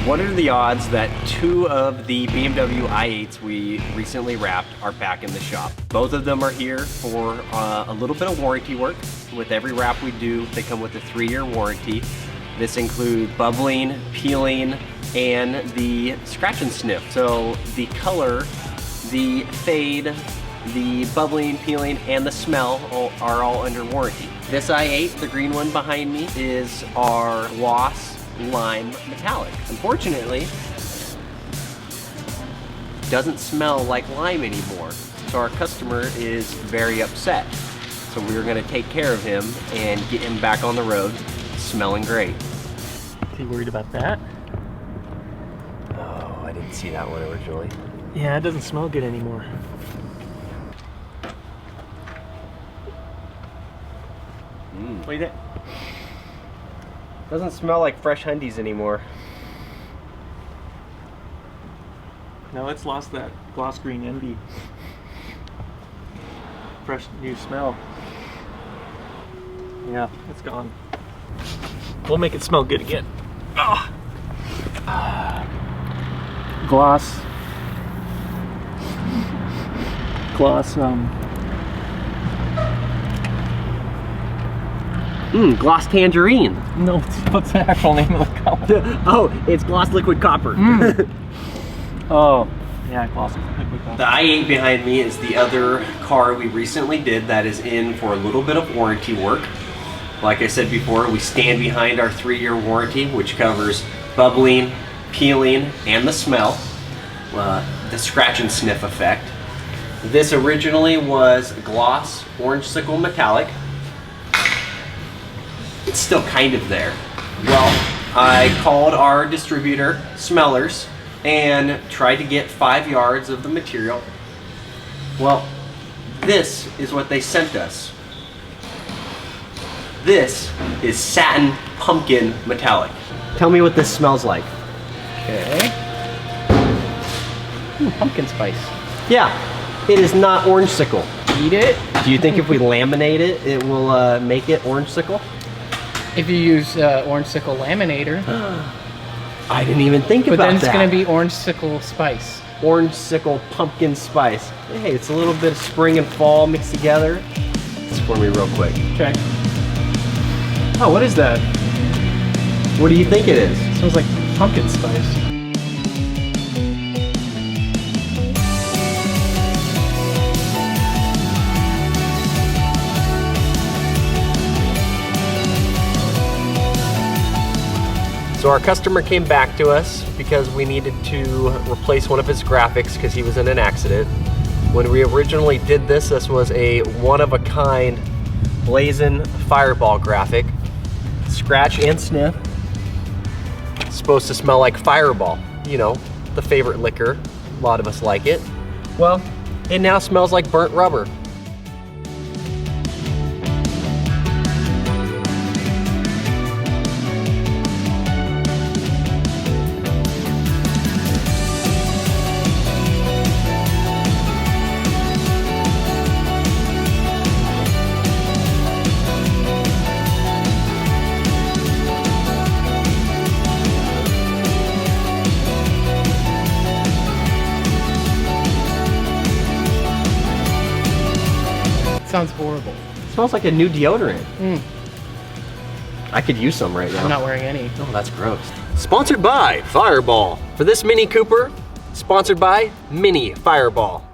What are the odds that 2 of the BMW i8s we recently wrapped are back in the shop? Both of them are here for a little bit of warranty work. With every wrap we do, they come with a 3-year warranty. This includes bubbling, peeling, and the scratch and sniff. So the color, the fade, the bubbling, peeling, and the smell are all under warranty. This i8, the green one behind me, is our gloss lime metallic. Unfortunately, doesn't smell like lime anymore. So our customer is very upset. So we were gonna take care of him and get him back on the road, smelling great. Are you worried about that? Oh, I didn't see that one originally. Yeah, it doesn't smell good anymore. What do you think? Doesn't smell like fresh Hyundais anymore. No, it's lost that gloss green envy. Fresh new smell. Yeah, it's gone. We'll make it smell good again. Oh. Gloss. Gloss tangerine. No, what's the actual name of the color? Oh, it's gloss liquid copper. Oh, yeah, gloss liquid copper. The i8 behind me is the other car we recently did that is in for a little bit of warranty work. Like I said before, we stand behind our 3-year warranty, which covers bubbling, peeling, and the smell, the scratch and sniff effect. This originally was gloss orange sickle metallic. It's still kind of there. Well, I called our distributor, Smellers, and tried to get 5 yards of the material. Well, this is what they sent us. This is satin pumpkin metallic. Tell me what this smells like. Okay. Pumpkin spice. Yeah, it is not orange sickle. Eat it. Do you think if we laminate it, it will make it orange sickle? If you use orange sickle laminator. I didn't even think about that. But then it's going to be orange sickle spice. Orange sickle pumpkin spice. Hey, it's a little bit of spring and fall mixed together. Just pour me real quick. Okay. Oh, what is that? What do you think it is? It smells like pumpkin spice. So our customer came back to us because we needed to replace one of his graphics because he was in an accident. When we originally did this, this was a one-of-a-kind blazing fireball graphic. Scratch and sniff. It's supposed to smell like Fireball, you know, the favorite liquor. A lot of us like it. Well, it now smells like burnt rubber. Sounds horrible. It smells like a new deodorant. I could use some right now. I'm not wearing any. Oh, that's gross. Sponsored by Fireball. For this Mini Cooper, sponsored by Mini Fireball.